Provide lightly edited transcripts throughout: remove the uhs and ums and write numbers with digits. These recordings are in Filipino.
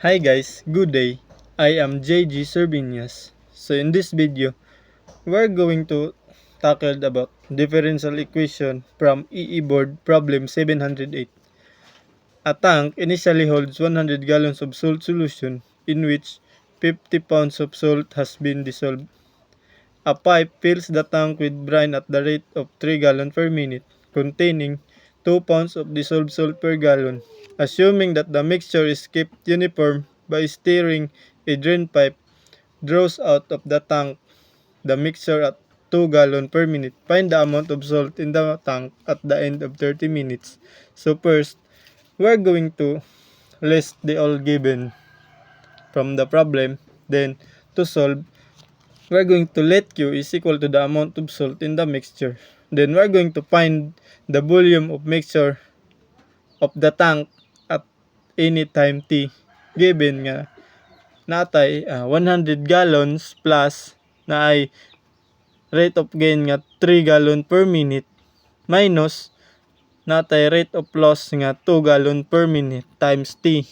Hi guys, good day. I am JG Servinias. So in this video, we're going to tackle about differential equation from EE board problem 708. A tank initially holds 100 gallons of salt solution in which 50 pounds of salt has been dissolved. A pipe fills the tank with brine at the rate of 3 gallons per minute, containing 2 pounds of dissolved salt per gallon. Assuming that the mixture is kept uniform by stirring, a drain pipe draws out of the tank the mixture at 2 gallons per minute. Find the amount of salt in the tank at the end of 30 minutes. So first, we're going to list the all given from the problem. Then, to solve, we're going to let Q is equal to the amount of salt in the mixture. Then we're going to find the volume of mixture of the tank at any time t, given nga natay 100 gallons plus na ay rate of gain nga 3 gallon per minute minus natay rate of loss nga 2 gallon per minute times t.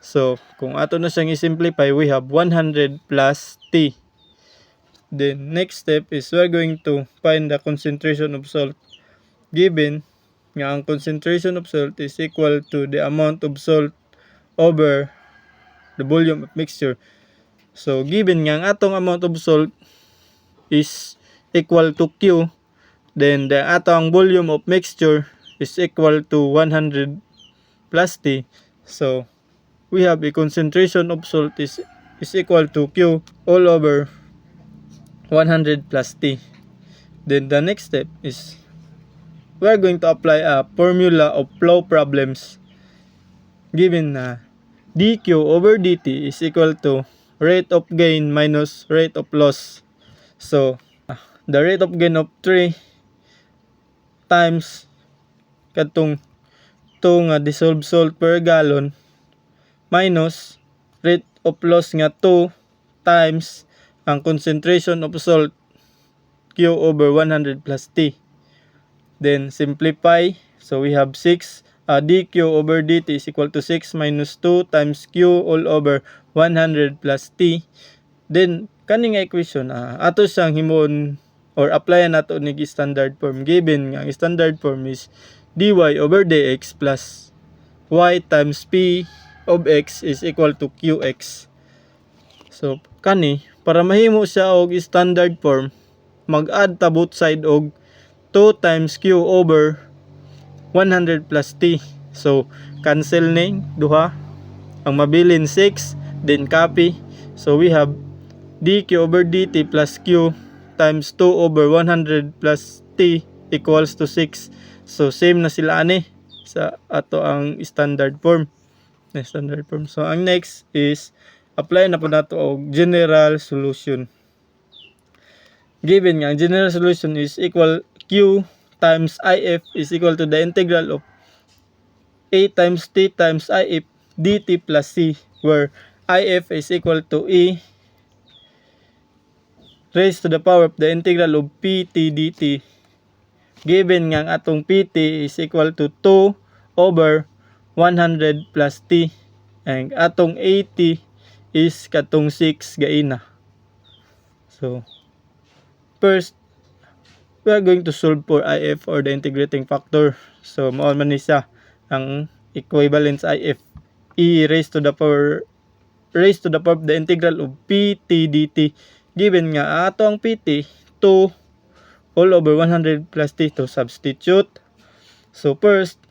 So kung ato na siyang i-simplify, we have 100 plus t. Then next step is we're going to find the concentration of salt, given nga ang concentration of salt is equal to the amount of salt over the volume of mixture. So given nga ang atong amount of salt is equal to Q, then the atong volume of mixture is equal to 100 plus T. So we have a concentration of salt is equal to Q all over 100 plus T. Then the next step is we are going to apply a formula of flow problems, given na dq over dt is equal to rate of gain minus rate of loss. So the rate of gain of 3 times katong 2 nga dissolved salt per gallon minus rate of loss nga 2 times ang concentration of salt Q over 100 plus T. Then simplify, so we have 6 dq over dt is equal to 6 minus 2 times Q all over 100 plus T. Then kani nga equation ato siyang himon or applyan nato nig standard form, given nga ang standard form is dy over dx plus y times p of x is equal to qx. So kani para mahimo siya og standard form, mag-add ta both side og 2 times q over 100 plus t. So cancel ning duha, ang mabilin 6, then copy. So we have dq over dt plus q times 2 over 100 plus t equals to 6. So same na sila ani sa ato ang standard form. So ang next is apply na po nato og general solution. Given nga ang general solution is equal q times if is equal to the integral of a times t times if dt plus c, where if is equal to e raised to the power of the integral of pt dt, given nga ang atong pt is equal to 2 over 100 plus t, and atong at is katong 6 gaina. So first, we are going to solve for if or the integrating factor. So mao man ni siya ang equivalence if, e raised to the power of the integral of pt dt, given nga ato ang pt 2 all over 100 plus t. To substitute. So first,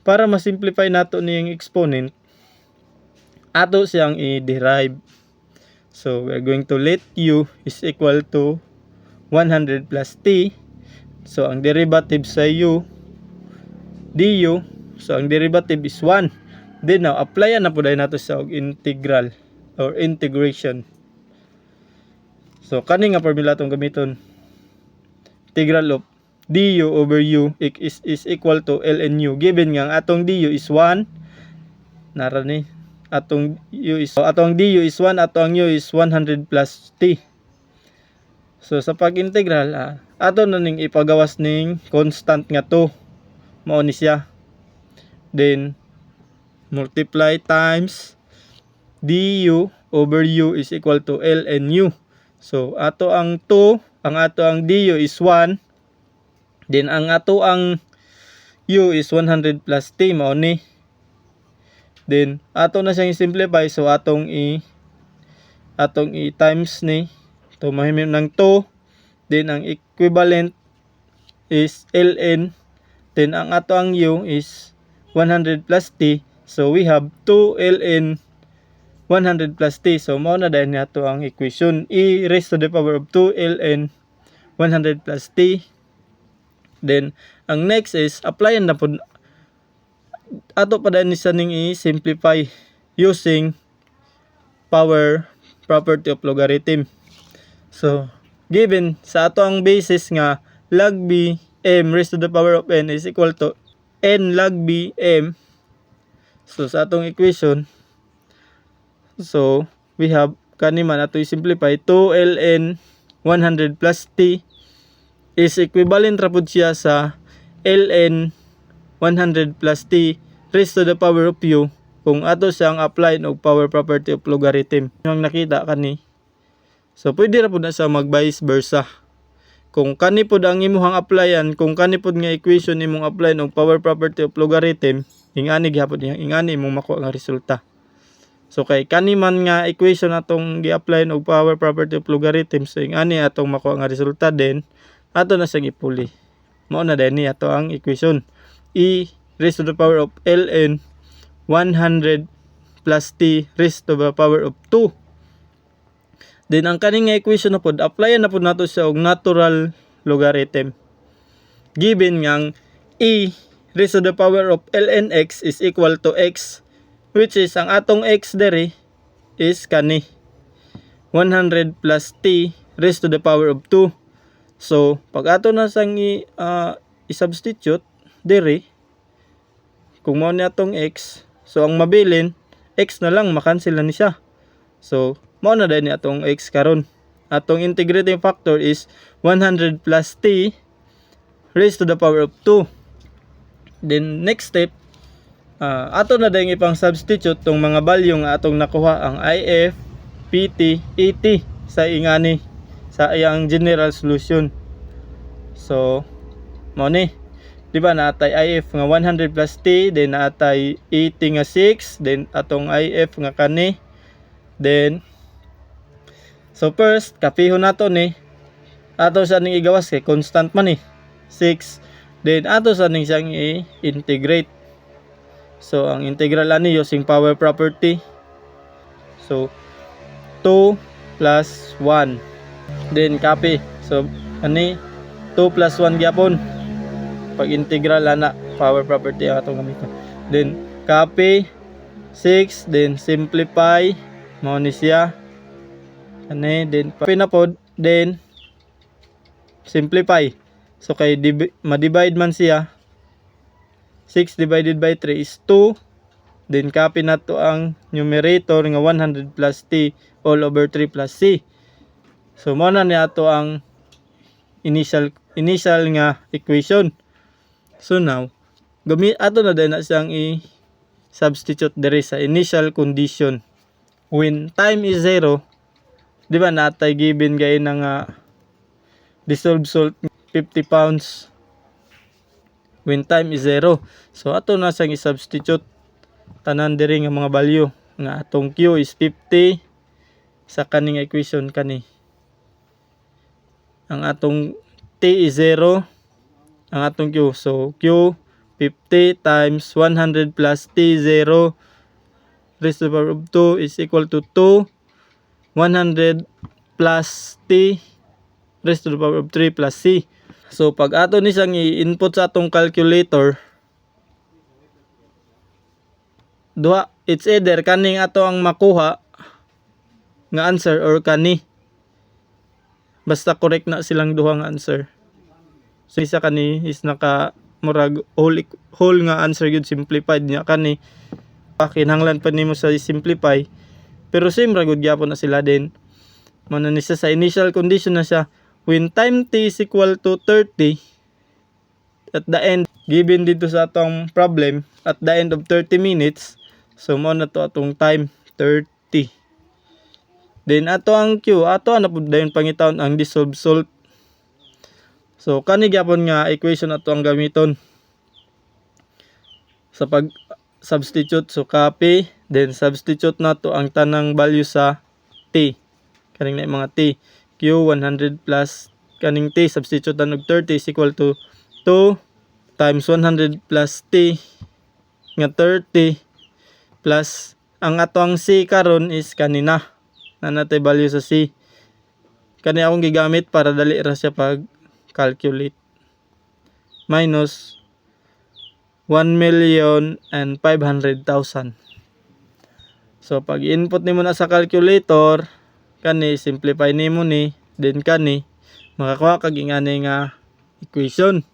para ma-simplify nato niyang exponent, ato siyang i-derive. So we're going to let u is equal to 100 plus t. So ang derivative sa u du, so ang derivative is 1. Then now applyan na po dahil nato sa integral or integration. So kani nga formula tong gamiton, integral of du over u is equal to ln u, given nga ang atong du is 1, nara ni atong du is 1, atong u is 100 plus t. So sa pag-integral, ato na ning ipagawas ning constant nga 2, mao ni siya. Then multiply times du over u is equal to ln u. So ato ang 2, ang ato ang du is 1, then ang ato ang u is 100 plus t mao ni. Then ato na siyang i-simplify, so atong i times ni to mahimim ng 2, then ang equivalent is ln, then ang ato ang u is 100 plus t, so we have 2 ln 100 plus t. So mao na dahil nato ang equation e raised to the power of 2 ln 100 plus t. Then ang next is applyan na po ato pa dahil sa ning i-simplify using power property of logarithm. So given sa ato ang basis nga log b m raised to the power of n is equal to n log b m. So sa atong equation, so we have kaniman ato i-simplify 2 ln 100 plus t is equivalent ra pud siya sa ln 100 plus t raised to the power of u kung ato siyang apply og power property of logarithm. Yung nakita kani. So pwede ra pud na sa mag vice versa. Kung kani pud ang imong applyan, kung kani pud nga equation imong apply og power property of logarithm, ingani gyapon ingani imong makuha nga resulta. So kay kani man nga equation atong gi-apply og power property of logarithm, so ingani atong makuha nga resulta, then ato na siyang ipuli. Mao na din ni ato ang equation e raised to the power of ln 100 plus t raised to the power of 2. Then ang kaning nga equation na pod, applyan na pod nato siya og natural logarithm. Given ngang e raised to the power of ln x is equal to x, which is ang atong x dere is kani 100 plus t raised to the power of 2. So pag ato na sang i-substitute dere, kung mao ni atong x, so ang mabilin x na lang, makansel na ni siya. So mao na din ni atong x karon. Atong integrating factor is 100 plus t raised to the power of 2. Then next step, ato na din ipang substitute tong mga value nga atong nakuha, ang if, pt, et sa ingani sa iyang general solution. So mao ni, di ba, naatay if nga 100 plus t, then naatay et nga 6, then atong if nga kani. Then so first kapihon nato ni, ato sa ning igawas kay constant man ni 6, then ato sa ning siyang i-integrate. So ang integral ani using power property, so 2 plus 1, then copy. So ani 2 plus 1 gyapon pag integral ana power property atong gamiton. Then copy 6, then simplify mao ni siya ani, then pinapod, then simplify. So kay ma-divide man siya, 6 divided by 3 is 2, then copy nato ang numerator nga 100 plus t all over 3 plus c. So mao na ni ato ang initial nga equation. So now ato na din na siyang i-substitute dere sa initial condition. When time is 0, di ba natay given gay na nga dissolved salt 50 pounds when time is 0. So ato na siyang i-substitute tanan diri nga mga value nga atong q is 50 sa kaning equation kani. Ang atong t is 0, ang atong q, so q 50 times 100 plus t 0 raised to the power of 2 is equal to 2, 100 plus t raised to the power of 3 plus c. So pag ato ni siyang i-input sa atong calculator, duha, it's either kaning ato ang makuha nga answer or kani, basta correct na silang duha nga answer. So isa kani is naka murag whole nga answer gyud, simplified niya kani kinahanglan pa nimo sa simplify, pero same ra gud gyapon na sila. Din man ni sa initial condition na siya, when time t is equal to 30 at the end, given dito sa atong problem, at the end of 30 minutes, So mao na to atong time 30. Then ato ang Q, ato na pud dayon pangitawon ang dissolved salt. So kani gyapon nga equation ato ang gamiton sa pag substitute. So copy, then substitute nato ang tanang value sa T. Kaning na mga T. Q 100 plus kaning T substitute og 30 is equal to 2 times 100 plus T nga 30 plus ang atong C karon is kanina na natay value sa C. Kani akong gigamit para dali ra siya pag calculate. Minus 1,500,000. So pag input nimo na sa calculator, kani simplify nimo ni, then kani makakuha kag ingani nga equation.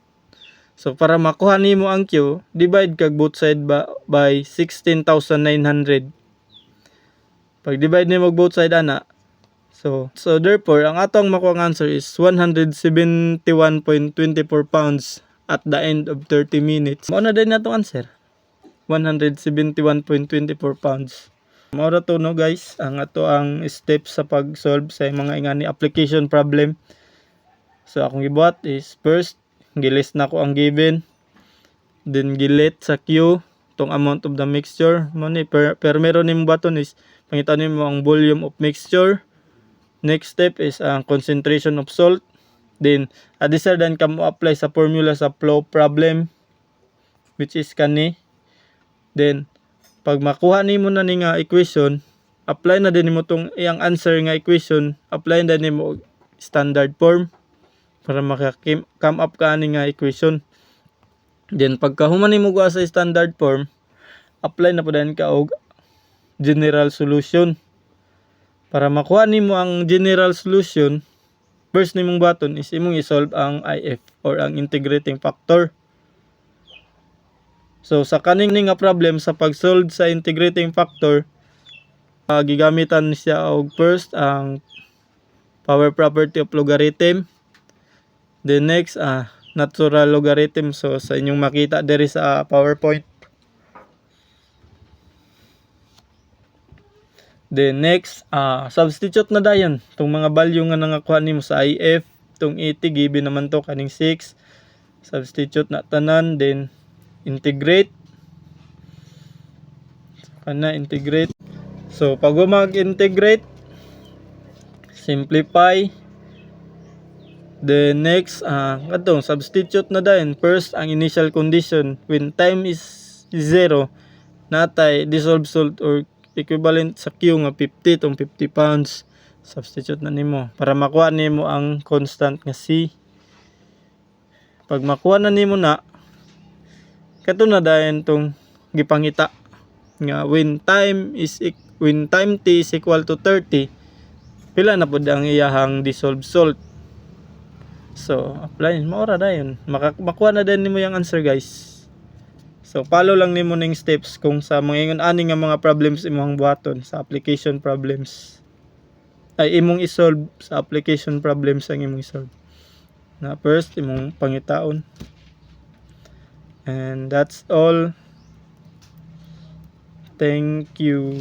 So para makuha nimo ang Q, divide kag both side by 16,900. Pag divide nimo both side ana, so therefore ang atong makuha nga answer is 171.24 pounds at the end of 30 minutes. Mao na din natong answer. 171.24 pounds. Mao ra to no guys, ang ato ang steps sa pag-solve sa mga ingani application problem. So akong gibuhat is first, gilist na ko ang given. Then gilit sa Q tong amount of the mixture. Mo ni per meron nimo button is pangita nimo ang volume of mixture. Next step is ang concentration of salt. Then addition ka mo apply sa formula sa flow problem, which is kani. Then pag makuha nimo na ni nga equation, apply na din nimo tong iyang answer nga equation, apply na din nimo standard form para maka-come up ka ani nga equation. Then pagka human nimo sa standard form, apply na pud ka og general solution. Para makuha nimo ang general solution, first nimong button is imong i-solve ang IF or ang integrating factor. So sa kaning nga problem sa pag-solve sa integrating factor, gigamitan siya og first ang power property of logarithm. Then next natural logarithm. So sa inyong makita diri sa PowerPoint. Then next, substitute na dayon tong mga value nga nangakuha nimo sa IF. Tong 80 given naman to kaning 6. Substitute na tanan, then integrate. Kana integrate. So pag mag-integrate, simplify. Then next, katong substitute na dayon first ang initial condition when time is 0, natay dissolved salt or equivalent sa Q nga 50 tong 50 pounds. Substitute na nimo para makuha nimo ang constant nga C. Pag makuha na nimo na, kato na dayon tong gipangita nga when time T is equal to 30, pila na pud ang iyahang dissolved salt. So apply mo ra dayon, makuha na din nimo yung answer guys. So follow lang nimo ning steps kung sa mga ingon ani nga mga problems imong buhaton sa application problems. Ay imong i-solve sa application problems ang imong i-solve. Na first imong pangitaon. And that's all. Thank you.